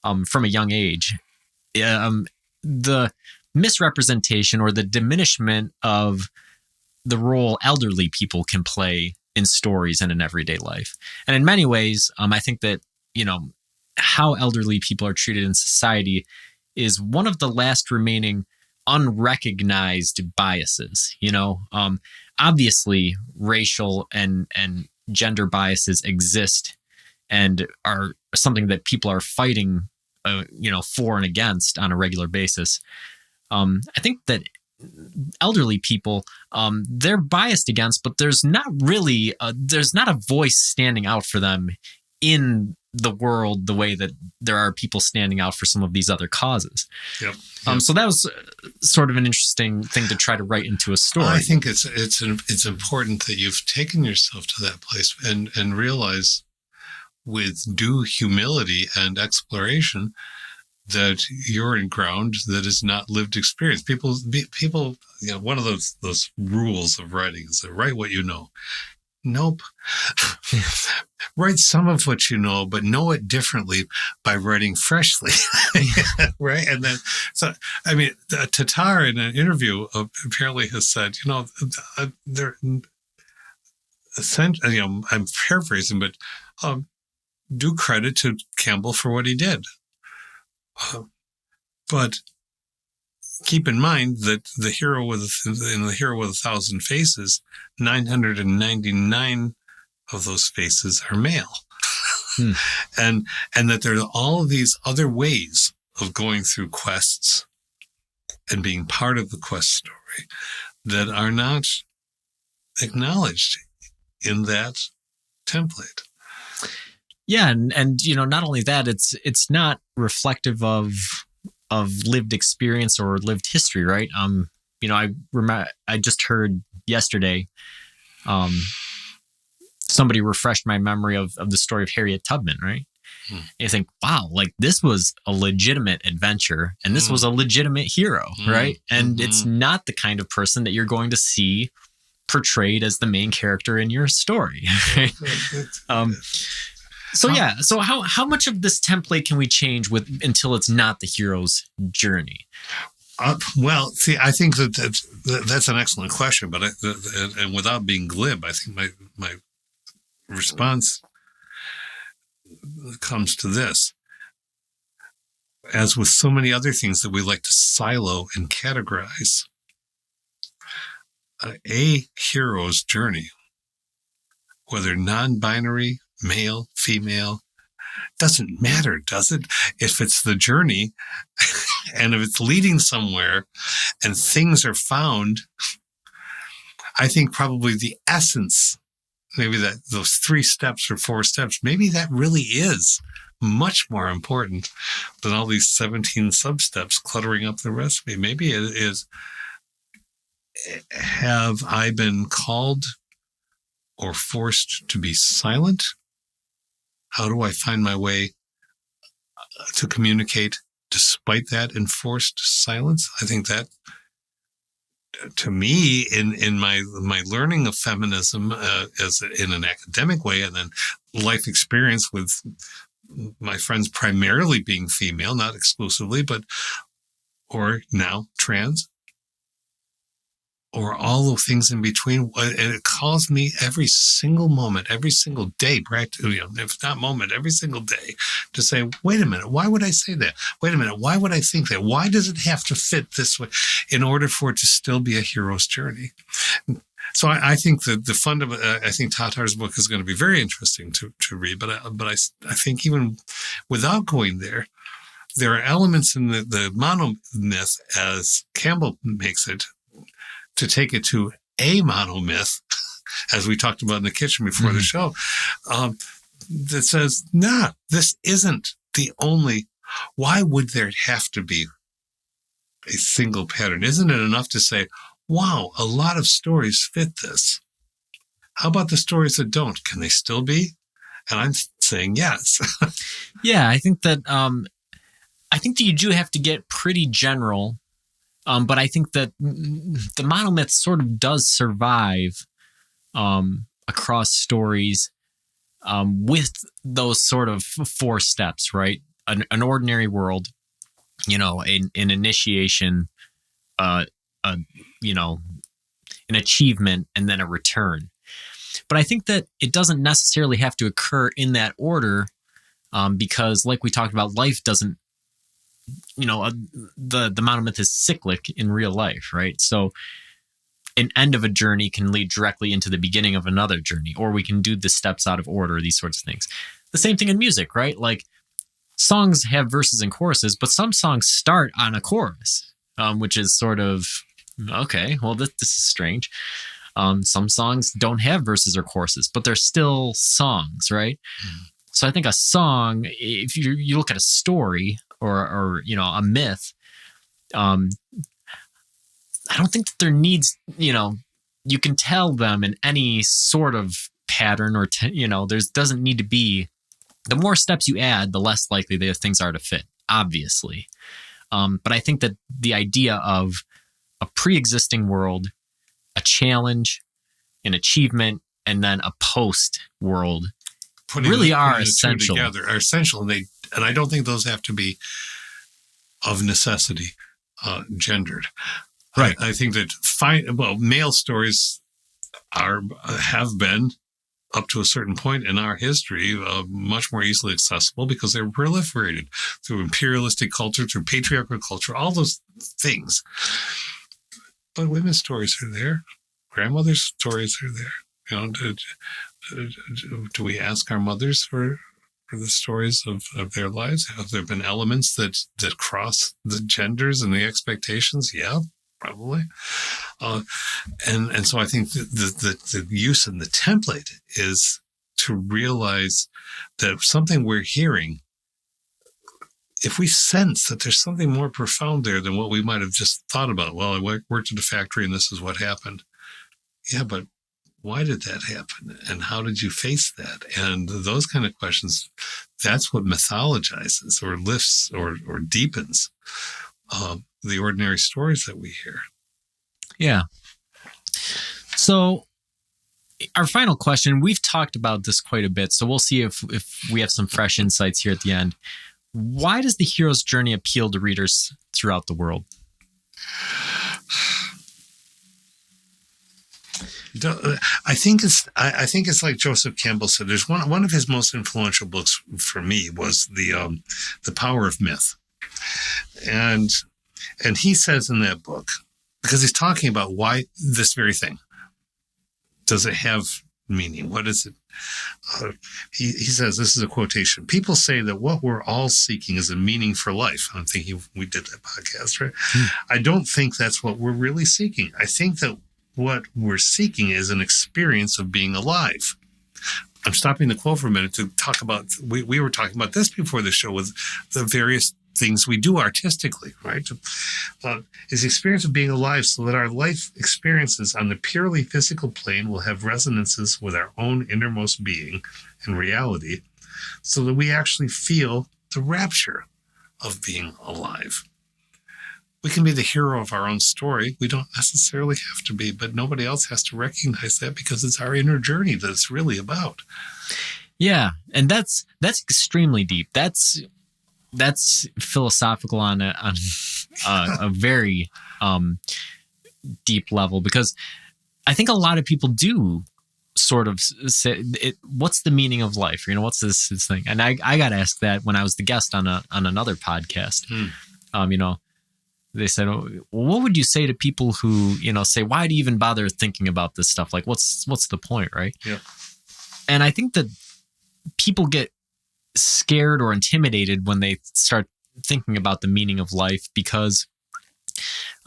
Speaker 1: from a young age, the misrepresentation or the diminishment of the role elderly people can play in stories and in everyday life. And in many ways, I think that, how elderly people are treated in society is one of the last remaining unrecognized biases. Obviously racial and gender biases exist and are something that people are fighting, for and against on a regular basis. I think that elderly people, they're biased against, but there's not really, there's not a voice standing out for them in the world the way that there are people standing out for some of these other causes. Yep. So that was sort of an interesting thing to try to write into a story.
Speaker 2: I think it's important that you've taken yourself to that place and realize with due humility and exploration that you're in ground that is not lived experience. People, one of those rules of writing is to write what you know. Nope. Write some of what you know, but know it differently by writing freshly. Right? And then, Tatar in an interview apparently has said, I'm paraphrasing, but do credit to Campbell for what he did. But keep in mind that in the Hero with 1,000 Faces, 999 of those faces are male. And that there are all of these other ways of going through quests and being part of the quest story that are not acknowledged in that template.
Speaker 1: Yeah, and not only that, it's not reflective of lived experience or lived history, right? I just heard yesterday, somebody refreshed my memory of the story of Harriet Tubman, right? And you think, wow, like this was a legitimate adventure and this was a legitimate hero, right? And it's not the kind of person that you're going to see portrayed as the main character in your story. Right? So how much of this template can we change until it's not the hero's journey?
Speaker 2: Well, see, I think that's an excellent question, but and without being glib, I think my response comes to this. As with so many other things that we like to silo and categorize, a hero's journey, whether non-binary, male, female, doesn't matter, does it? If it's the journey and if it's leading somewhere and things are found, I think probably the essence, maybe that those 3 steps or 4 steps, maybe that really is much more important than all these 17 sub-steps cluttering up the recipe. Maybe it is, have I been called or forced to be silent? How do I find my way to communicate despite that enforced silence? I think that, to me, in my learning of feminism as in an academic way, and then life experience with my friends primarily being female, not exclusively, but or now trans, or all the things in between. And it calls me every single moment, every single day, practically, if not moment, every single day, to say, wait a minute, why would I say that? Wait a minute, why would I think that? Why does it have to fit this way in order for it to still be a hero's journey? So I think that the fundamental, I think Tatar's book is going to be very interesting to read, but I think even without going there are elements in the monomyth, as Campbell makes it, to take it to a monomyth, as we talked about in the kitchen before the show, that says, nah, this isn't the only. Why would there have to be a single pattern? Isn't it enough to say, wow, a lot of stories fit this? How about the stories that don't? Can they still be? And I'm saying yes.
Speaker 1: Yeah, I think that you do have to get pretty general. But I think that the monomyth sort of does survive across stories with those sort of 4 steps, right? An ordinary world, an initiation, an achievement, and then a return. But I think that it doesn't necessarily have to occur in that order because, like we talked about, life doesn't. The monomyth is cyclic in real life, right? So an end of a journey can lead directly into the beginning of another journey, or we can do the steps out of order, these sorts of things. The same thing in music, right? Like songs have verses and choruses, but some songs start on a chorus, which is sort of, okay, well, this is strange. Some songs don't have verses or choruses, but they're still songs, right? So I think a song, if you look at a story, or a myth, I don't think that there needs, you can tell them in any sort of pattern or, doesn't need to be, the more steps you add, the less likely the things are to fit, obviously. But I think that the idea of a pre-existing world, a challenge, an achievement, and then a post world really are essential.
Speaker 2: Together are essential, and I don't think those have to be of necessity gendered.
Speaker 1: Right.
Speaker 2: I think that male stories have been, up to a certain point in our history, much more easily accessible because they're proliferated through imperialistic culture, through patriarchal culture, all those things. But women's stories are there. Grandmothers' stories are there. Do we ask our mothers for the stories of their lives? Have there been elements that cross the genders and the expectations? Yeah, probably. And so I think the use in the template is to realize that something we're hearing, if we sense that there's something more profound there than what we might have just thought about, well, I worked at a factory and this is what happened. Yeah, but why did that happen? And how did you face that? And those kind of questions, that's what mythologizes or lifts or deepens the ordinary stories that we hear.
Speaker 1: Yeah. So our final question, we've talked about this quite a bit, so we'll see if we have some fresh insights here at the end. Why does the hero's journey appeal to readers throughout the world?
Speaker 2: I think it's like Joseph Campbell said. There's one of his most influential books for me was the Power of Myth, and he says in that book, because he's talking about why this very thing, does it have meaning? What is it? He says, this is a quotation: people say that what we're all seeking is a meaning for life. I'm thinking we did that podcast, right? I don't think that's what we're really seeking. I think that what we're seeking is an experience of being alive. I'm stopping the quote for a minute to talk about, we were talking about this before the show with the various things we do artistically, right? Is the experience of being alive so that our life experiences on the purely physical plane will have resonances with our own innermost being and reality, so that we actually feel the rapture of being alive. We can be the hero of our own story. We don't necessarily have to be, but nobody else has to recognize that, because it's our inner journey that it's really about.
Speaker 1: Yeah, and that's extremely deep. That's philosophical on a very deep level, because I think a lot of people do sort of say, what's the meaning of life? What's this thing? And I got asked that when I was the guest on another podcast. They said, well, what would you say to people who, say, why do you even bother thinking about this stuff? Like, what's the point, right?
Speaker 2: Yeah.
Speaker 1: And I think that people get scared or intimidated when they start thinking about the meaning of life, because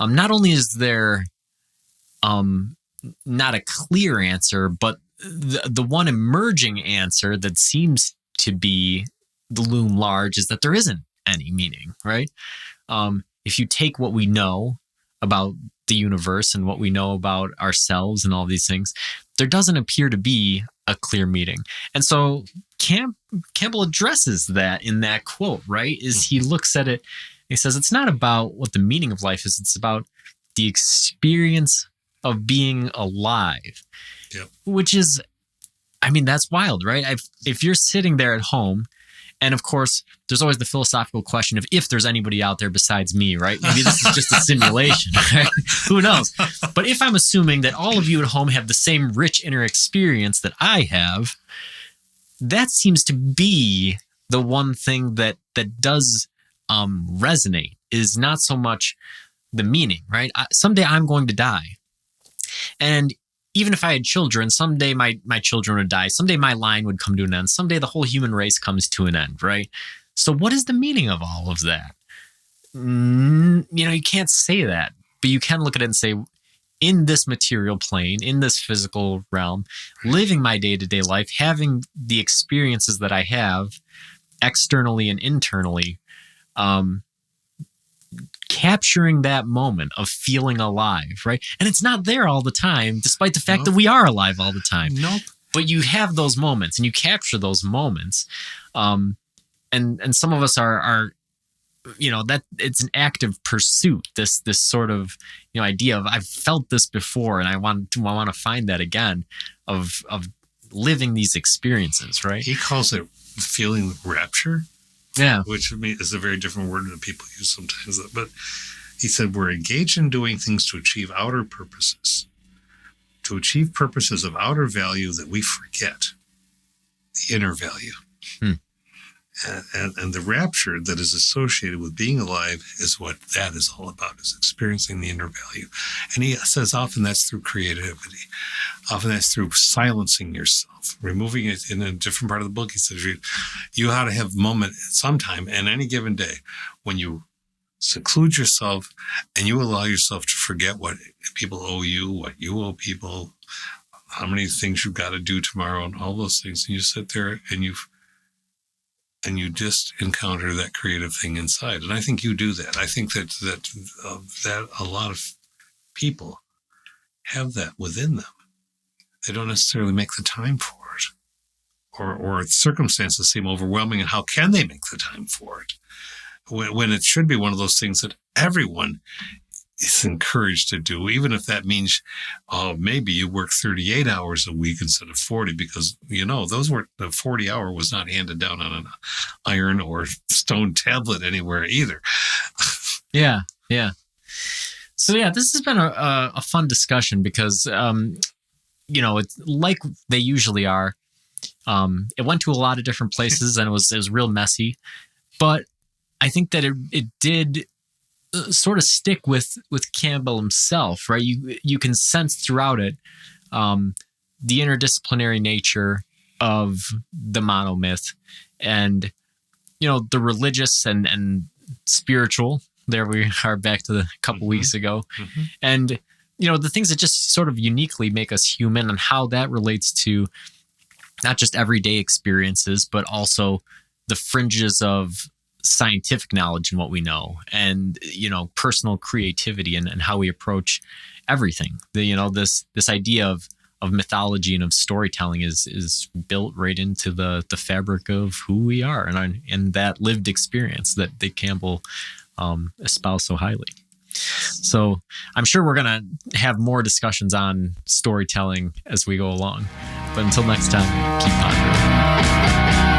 Speaker 1: not only is there not a clear answer, but the one emerging answer that seems to be the loom large is that there isn't any meaning, right? If you take what we know about the universe and what we know about ourselves and all these things, there doesn't appear to be a clear meaning. And so Campbell addresses that in that quote, right? Is he looks at it, he says, it's not about what the meaning of life is, it's about the experience of being alive.
Speaker 2: Yep.
Speaker 1: Which is, that's wild, right? If you're sitting there at home, and of course, there's always the philosophical question of if there's anybody out there besides me, right? Maybe this is just a simulation, right? Who knows? But if I'm assuming that all of you at home have the same rich inner experience that I have, that seems to be the one thing that does resonate, is not so much the meaning, right? Someday I'm going to die. And even if I had children, someday my children would die. Someday my line would come to an end. Someday the whole human race comes to an end, right? So what is the meaning of all of that? You can't say that, but you can look at it and say, in this material plane, in this physical realm, living my day-to-day life, having the experiences that I have externally and internally, capturing that moment of feeling alive, right? And it's not there all the time, despite the fact that we are alive all the time.
Speaker 2: Nope.
Speaker 1: But you have those moments and you capture those moments. And some of us are that it's an active pursuit, this sort of, idea of I've felt this before and I want to find that again, of living these experiences, right?
Speaker 2: He calls it feeling rapture.
Speaker 1: Yeah.
Speaker 2: Which is a very different word that people use sometimes. But he said, we're engaged in doing things to achieve outer purposes, to achieve purposes of outer value that we forget the inner value. And the rapture that is associated with being alive is what that is all about, is experiencing the inner value. And he says often that's through creativity. Often that's through silencing yourself, removing it. In a different part of the book, he says you ought to have a moment sometime in any given day when you seclude yourself and you allow yourself to forget what people owe you, what you owe people, how many things you've got to do tomorrow, and all those things. And you sit there and you just encounter that creative thing inside. And I think you do that. I think that a lot of people have that within them. They don't necessarily make the time for it, or circumstances seem overwhelming. And how can they make the time for it when it should be one of those things that everyone is encouraged to do, even if that means maybe you work 38 hours a week instead of 40, because the 40 hour was not handed down on an iron or stone tablet anywhere either.
Speaker 1: Yeah. So yeah, this has been a fun discussion because it's like they usually are. It went to a lot of different places and it was real messy, but I think that it did sort of stick with Campbell himself, right? You can sense throughout it the interdisciplinary nature of the monomyth, and the religious and spiritual. There we are back to the couple weeks ago, and the things that just sort of uniquely make us human, and how that relates to not just everyday experiences, but also the fringes of scientific knowledge and what we know, and personal creativity and how we approach everything. This idea of mythology and of storytelling is built right into the fabric of who we are, and that lived experience that Campbell espoused so highly. So I'm sure we're gonna have more discussions on storytelling as we go along. But until next time, keep pondering.